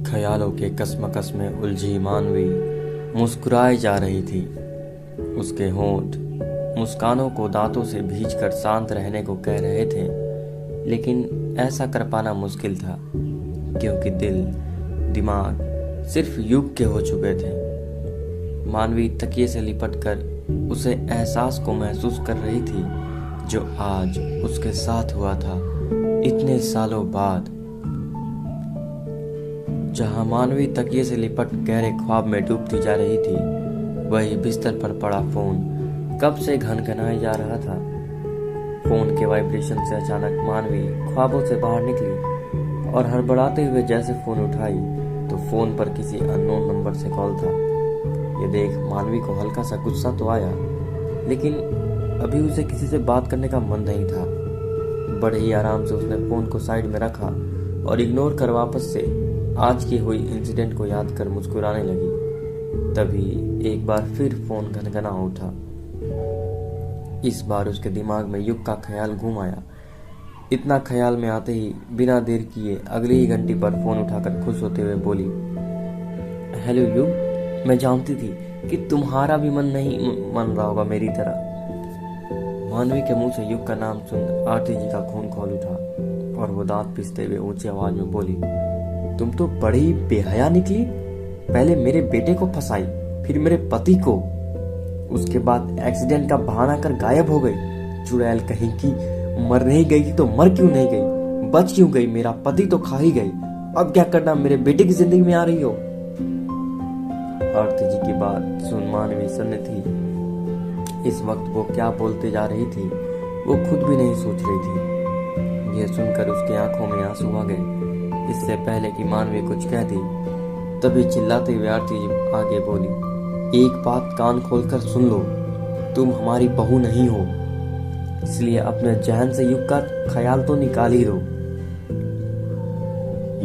ख्यालों के कश्मकश में उलझी मानवी मुस्कुराए जा रही थी। उसके होंठ मुस्कानों को दांतों से भींचकर शांत रहने को कह रहे थे, लेकिन ऐसा कर पाना मुश्किल था क्योंकि दिल दिमाग सिर्फ युग के हो चुके थे। मानवी तकिए से लिपटकर उसे एहसास को महसूस कर रही थी जो आज उसके साथ हुआ था इतने सालों बाद। जहां मानवी तकिए से लिपट गहरे ख्वाब में डूबती जा रही थी, वही बिस्तर पर पड़ा फोन कब से घनघनाए जा रहा था। फोन के वाइब्रेशन से अचानक मानवी ख्वाबों से बाहर निकली और हड़बड़ाते हुए जैसे फोन उठाई तो फोन पर किसी अननोन नंबर से कॉल था। ये देख मानवी को हल्का सा गुस्सा तो आया, लेकिन अभी उसे किसी से बात करने का मन नहीं था। बड़े ही आराम से उसने फोन को साइड में रखा और इग्नोर कर वापस से आज की हुई इंसिडेंट को याद कर मुस्कुराने लगी। तभी एक बार फिर फोन घनघना उठा। इस बार उसके दिमाग में युग का ख्याल घूम आया। इतना ख्याल में आते ही बिना देर किए अगली ही घंटी पर फोन उठाकर खुश होते हुए बोली, हेलो युग, मैं जानती थी कि तुम्हारा भी मन नहीं मन रहा होगा मेरी तरह। मानवी के मुंह से युग का नाम सुन आरती जी का खून खौल उठा और वो दांत पीसते हुए ऊंची आवाज में बोली, तुम तो बड़ी बेहया निकली। पहले मेरे बेटे को फंसाई, फिर मेरे पति को, उसके बाद एक्सीडेंट का बहाना कर गायब हो गई। चुड़ैल कहीं की, मर नहीं गई थी तो मर क्यों नहीं गई, बच क्यों गई, मेरा पति तो खा ही गई। अब क्या करना, मेरे बेटे की जिंदगी में आ रही हो। आरती जी की बात सुन मानवी सन्न थी। इस वक्त वो क्या बोलते जा रही थी वो खुद भी नहीं सोच रही थी। यह सुनकर उसकी आंखों में आंसू आ गए। इससे पहले कि मानवी कुछ कह दी, तभी चिल्लाते हुए आरती जी आगे बोली, एक बात कान खोलकर सुन लो, तुम हमारी बहू नहीं हो, इसलिए अपने जहन से युग का ख्याल तो निकाल ही दो।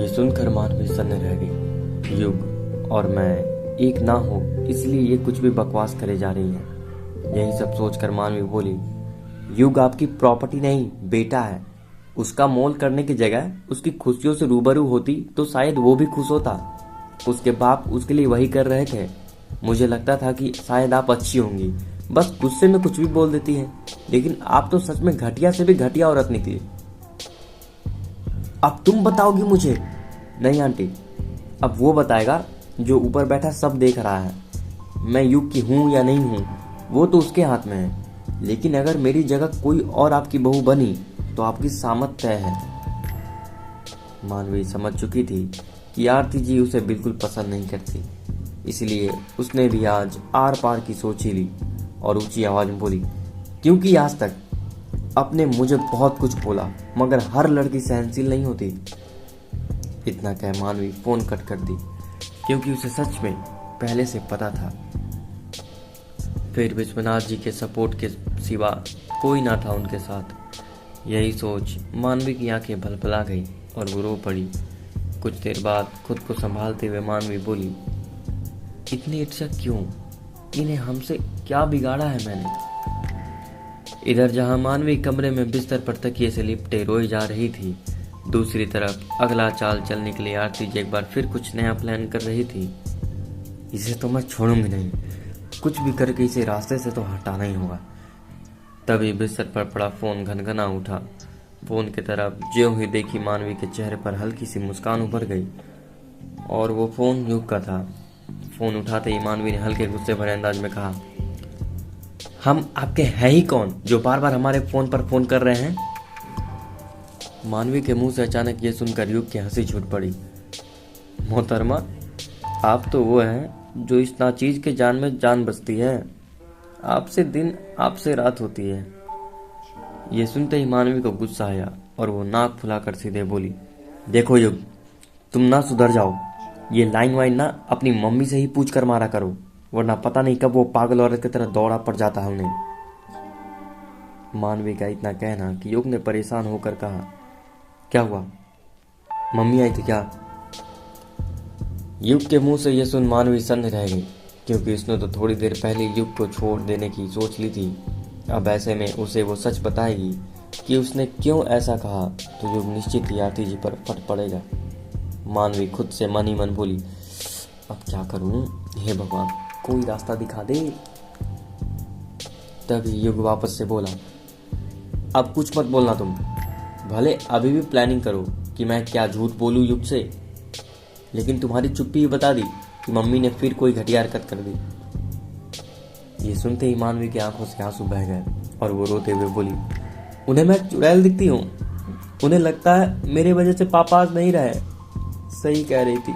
ये सुनकर मानवी सन्न रह गई। युग और मैं एक ना हो, इसलिए ये कुछ भी बकवास करे जा रही है। यही सब सोचकर मानवी बोली, युग आपकी प्रॉपर्टी नहीं, बेटा है। उसका मोल करने की जगह उसकी खुशियों से रूबरू होती तो शायद वो भी खुश होता। उसके बाप उसके लिए वही कर रहे थे। मुझे लगता था कि शायद आप अच्छी होंगी, बस गुस्से में कुछ भी बोल देती है, लेकिन आप तो सच में घटिया से भी घटिया औरत निकली। अब तुम बताओगी मुझे? नहीं आंटी, अब वो बताएगा जो ऊपर बैठा सब देख रहा है। मैं युग की हूं या नहीं हूं वो तो उसके हाथ में है, लेकिन अगर मेरी जगह कोई और आपकी बहू बनी तो आपकी सामत तय है। मानवी समझ चुकी थी कि आरती जी उसे बिल्कुल पसंद नहीं करती, इसलिए उसने भी आज आर पार की सोच ही ली और ऊंची आवाज में बोली, क्योंकि आज तक आपने मुझे बहुत कुछ बोला, मगर हर लड़की सहनशील नहीं होती। इतना कह मानवी फोन कट कर दी, क्योंकि उसे सच में पहले से पता था। फिर विश्वनाथ जी के सपोर्ट के सिवा कोई ना था उनके साथ। यही सोच मानवी की आंखें भलभला गई और वो रो पड़ी। कुछ देर बाद खुद को संभालते हुए मानवी बोली, इतनी ईर्ष्या क्यों? इन्हें हमसे क्या बिगाड़ा है मैंने? इधर जहां मानवी कमरे में बिस्तर पर तकिए से लिपटे रोई जा रही थी, दूसरी तरफ अगला चाल चलने के लिए आरती जी एक बार फिर कुछ नया प्लान कर रही थी। इसे तो मैं छोड़ूंगी नहीं, कुछ भी करके इसे रास्ते से तो हटाना ही होगा। तभी बिस्तर पर पड़ा फोन घनघना उठा। फोन की तरफ ज्यों ही देखी मानवी के चेहरे पर हल्की सी मुस्कान उभर गई और वो फोन युग का था। फोन उठाते ही मानवी ने हल्के गुस्से भरे अंदाज में कहा, हम आपके हैं ही कौन जो बार बार हमारे फोन पर फोन कर रहे हैं? मानवी के मुंह से अचानक ये सुनकर युग की हंसी छूट पड़ी। मोहतरमा, आप तो वो हैं जो इस नाचीज के जान में जान बसती है। आपसे दिन आपसे रात होती है। ये सुनते ही मानवी को गुस्सा आया और वो नाक फुलाकर सीधे बोली, देखो युग, तुम ना सुधर जाओ। ये लाइन वाइन ना अपनी मम्मी से ही पूछ कर मारा करो, वरना पता नहीं कब वो पागल औरत की तरह दौड़ा पड़ जाता है उन्हें। मानवी का इतना कहना कि युग ने परेशान होकर कहा, क्या हुआ, मम्मी आई थी क्या? युग के मुंह से यह सुन मानवी सन्न रह गई, क्योंकि उसने तो थोड़ी देर पहले युग को छोड़ देने की सोच ली थी। अब ऐसे में उसे वो सच बताएगी कि उसने क्यों ऐसा कहा तो युग निश्चित ही आरती जी पर फट पड़ेगा। मानवी खुद से मन ही मन बोली, अब क्या करूं, हे भगवान कोई रास्ता दिखा दे। तभी युग वापस से बोला, अब कुछ मत बोलना तुम, भले अभी भी प्लानिंग करो कि मैं क्या झूठ बोलूं युग से, लेकिन तुम्हारी चुप्पी ही बता दी कि मम्मी ने फिर कोई घटिया हरकत कर दी। ये सुनते ही मानवी की आंखों से आंसू बह गए और वो रोते हुए बोली, उन्हें मैं चुड़ैल दिखती हूँ, उन्हें लगता है मेरे वजह से पापा आज नहीं रहे। सही कह रही थी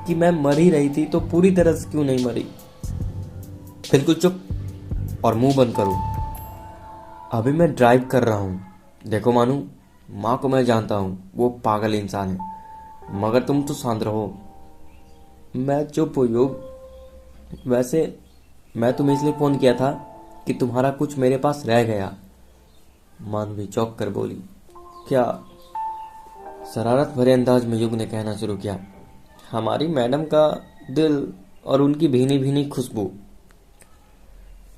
कि मैं मर ही रही थी तो पूरी तरह से क्यों नहीं मरी। बिल्कुल चुप और मुंह बंद करो, अभी मैं ड्राइव कर रहा हूँ। देखो मानू, माँ को मैं जानता हूँ, वो पागल इंसान है, मगर तुम तो शांत रहो। मैं चुप हो योग, वैसे मैं तुम्हें इसलिए फोन किया था कि तुम्हारा कुछ मेरे पास रह गया। मानवी चौंक कर बोली, क्या? शरारत भरे अंदाज में युग ने कहना शुरू किया, हमारी मैडम का दिल और उनकी भीनी भीनी खुशबू।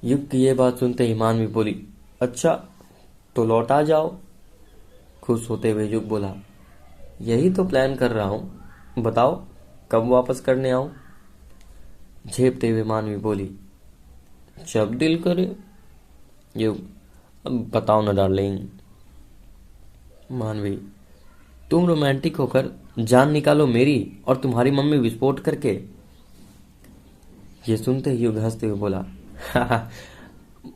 युग की ये बात सुनते ही मानवी बोली, अच्छा तो लौटा जाओ। खुश होते हुए युग बोला, यही तो प्लान कर रहा हूं, बताओ कब वापस करने आऊं। झेपते हुए मानवी बोली, जब दिल करे। युग, अब बताओ ना डार्लिंग। मानवी, तुम रोमांटिक होकर जान निकालो मेरी और तुम्हारी मम्मी विस्फोट करके। ये सुनते ही युग हंसते हुए बोला,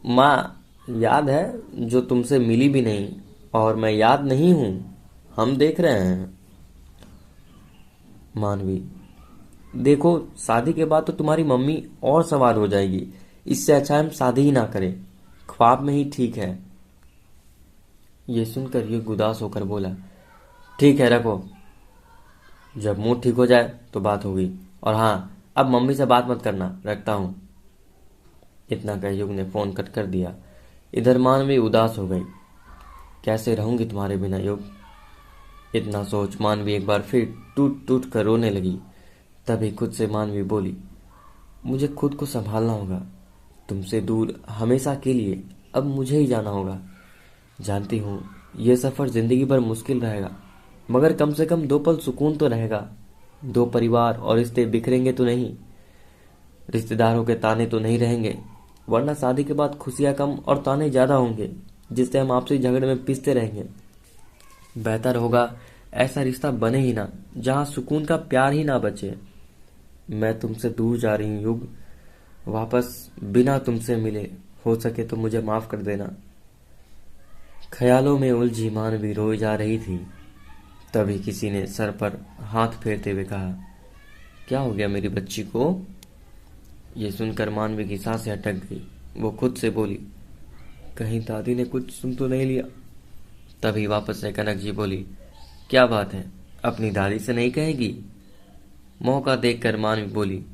माँ याद है जो तुमसे मिली भी नहीं, और मैं याद नहीं हूं, हम देख रहे हैं। मानवी, देखो शादी के बाद तो तुम्हारी मम्मी और सवार हो जाएगी, इससे अच्छा हम शादी ही ना करें, ख्वाब में ही ठीक है। ये सुनकर युग उदास होकर बोला, ठीक है रखो, जब मूड ठीक हो जाए तो बात होगी, और हाँ अब मम्मी से बात मत करना, रखता हूं। इतना कह युग ने फोन कट कर दिया। इधर मानवी उदास हो गई, कैसे रहूंगी तुम्हारे बिना युग। इतना सोच मानवी एक बार फिर टूट टूट कर रोने लगी। तभी खुद से मानवी बोली, मुझे खुद को संभालना होगा, तुमसे दूर हमेशा के लिए अब मुझे ही जाना होगा। जानती हूँ यह सफर जिंदगी भर मुश्किल रहेगा, मगर कम से कम 2 पल सुकून तो रहेगा। 2 परिवार और रिश्ते बिखरेंगे तो नहीं, रिश्तेदारों के ताने तो नहीं रहेंगे, वरना शादी के बाद खुशियां कम और ताने ज्यादा होंगे, जिससे हम आपसी झगड़े में पिसते रहेंगे। बेहतर होगा ऐसा रिश्ता बने ही ना जहां सुकून का प्यार ही ना बचे। मैं तुमसे दूर जा रही हूँ युग, वापस बिना तुमसे मिले, हो सके तो मुझे माफ कर देना। ख्यालों में उलझी मानवी रोई जा रही थी। तभी किसी ने सर पर हाथ फेरते हुए कहा, क्या हो गया मेरी बच्ची को। ये सुनकर मानवी की सांसें अटक गई। वो खुद से बोली, कहीं दादी ने कुछ सुन तो नहीं लिया। तभी वापस से कनक जी बोली, क्या बात है, अपनी दादी से नहीं कहेगी। मौका देखकर मानवी बोली,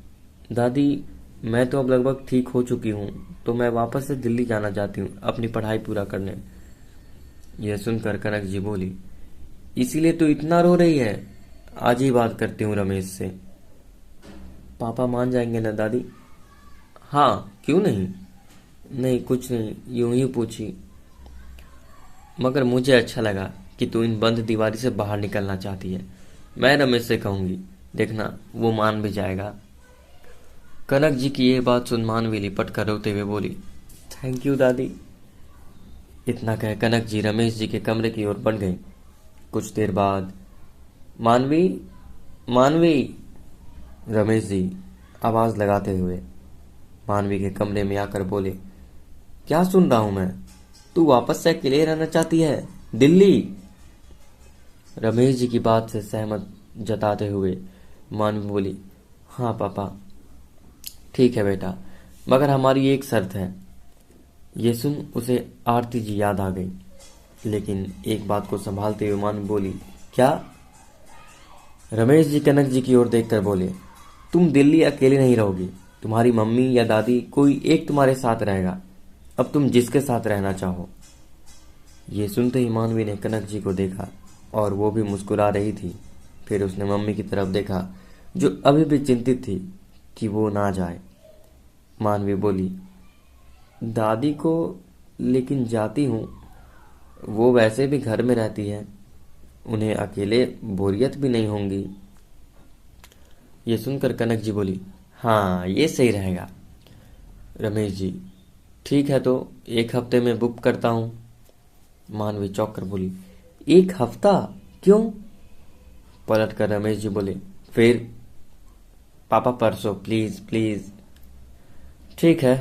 दादी मैं तो अब लगभग ठीक हो चुकी हूँ, तो मैं वापस से दिल्ली जाना चाहती हूँ अपनी पढ़ाई पूरा करने। यह सुनकर कनक जी बोली, इसीलिए तो इतना रो रही है, आज ही बात करती हूँ रमेश से। पापा मान जाएंगे ना दादी। हाँ क्यों नहीं। नहीं कुछ नहीं, यूं ही पूछी, मगर मुझे अच्छा लगा कि तू इन बंद दीवारी से बाहर निकलना चाहती है। मैं रमेश से कहूंगी, देखना वो मान भी जाएगा। कनक जी की यह बात सुन मानवी लिपट कर रोते हुए बोली, थैंक यू दादी। इतना कह कनक जी रमेश जी के कमरे की ओर बढ़ गई। कुछ देर बाद, मानवी मानवी, रमेश जी आवाज लगाते हुए मानवी के कमरे में आकर बोले, क्या सुन रहा हूं मैं, तू वापस से अकेले रहना चाहती है दिल्ली। रमेश जी की बात से सहमत जताते हुए मानवी बोली, हाँ पापा ठीक है बेटा, मगर हमारी एक शर्त है। ये सुन उसे आरती जी याद आ गई, लेकिन एक बात को संभालते हुए मानवी बोली, क्या। रमेश जी कनक जी की ओर देखकर बोले, तुम दिल्ली अकेले नहीं रहोगी, तुम्हारी मम्मी या दादी कोई एक तुम्हारे साथ रहेगा, अब तुम जिसके साथ रहना चाहो। ये सुनते ही मानवी ने कनक जी को देखा और वो भी मुस्कुरा रही थी। फिर उसने मम्मी की तरफ देखा जो अभी भी चिंतित थी कि वो ना जाए। मानवी बोली, दादी को लेकिन जाती हूँ, वो वैसे भी घर में रहती है, उन्हें अकेले बोरियत भी नहीं होंगी। ये सुनकर कनक जी बोली, हाँ ये सही रहेगा। रमेश जी, ठीक है तो 1 हफ्ते में बुक करता हूँ। मानवी चौंक कर बोली, 1 हफ्ता? क्यों? पलट कर रमेश जी बोले, फिर पापा परसों, प्लीज प्लीज। ठीक है,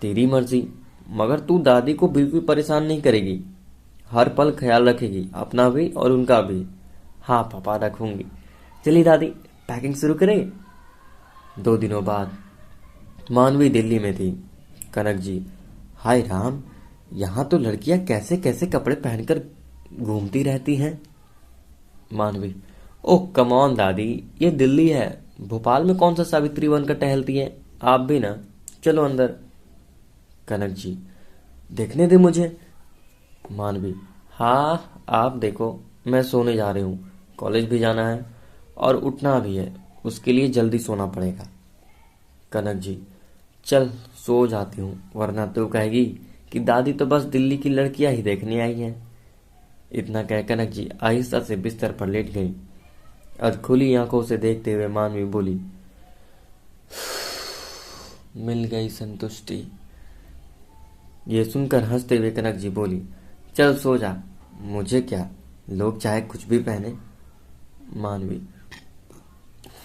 तेरी मर्जी, मगर तू दादी को बिल्कुल परेशान नहीं करेगी, हर पल ख्याल रखेगी, अपना भी और उनका भी। हाँ पापा, रखूंगी। चलिए दादी, पैकिंग शुरू करें। 2 दिनों बाद मानवी दिल्ली में थी। कनक जी, हाय राम, यहाँ तो लड़कियां कैसे कैसे कपड़े पहनकर घूमती रहती हैं। मानवी, ओह कम ऑन दादी, ये दिल्ली है, भोपाल में कौन सा सावित्री बनकर टहलती है। आप भी ना, चलो अंदर। कनक जी, देखने दे मुझे। मानवी, हाँ आप देखो, मैं सोने जा रही हूँ, कॉलेज भी जाना है और उठना भी है, उसके लिए जल्दी सोना पड़ेगा। कनक जी, चल सो जाती हूँ, वरना तो कहेगी कि दादी तो बस दिल्ली की लड़कियां ही देखने आई हैं। इतना कह कनक जी आहिस्ता से बिस्तर पर लेट गई। अब खुली आंखों से देखते हुए मानवी बोली, मिल गई संतुष्टि। ये सुनकर हंसते हुए कनक जी बोली, चल सो जा, मुझे क्या, लोग चाहे कुछ भी पहने। मानवी,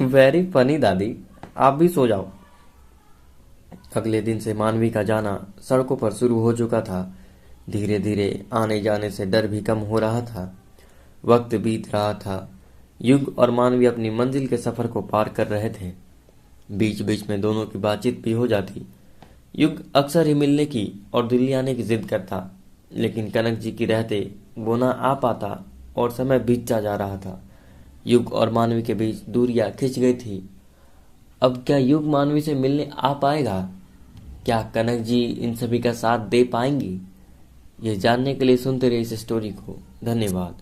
वेरी फनी दादी, आप भी सो जाओ। अगले दिन से मानवी का जाना सड़कों पर शुरू हो चुका था। धीरे धीरे आने जाने से डर भी कम हो रहा था। वक्त बीत रहा था। युग और मानवी अपनी मंजिल के सफर को पार कर रहे थे। बीच बीच में दोनों की बातचीत भी हो जाती। युग अक्सर ही मिलने की और दिल्ली आने की जिद करता, लेकिन कनक जी की रहते वो ना आ पाता और समय बीतता जा रहा था। युग और मानवी के बीच दूरियां खिंच गई थी। अब क्या युग मानवी से मिलने आ पाएगा? क्या कनक जी इन सभी का साथ दे पाएंगी? ये जानने के लिए सुनते रहिए इस स्टोरी को। धन्यवाद।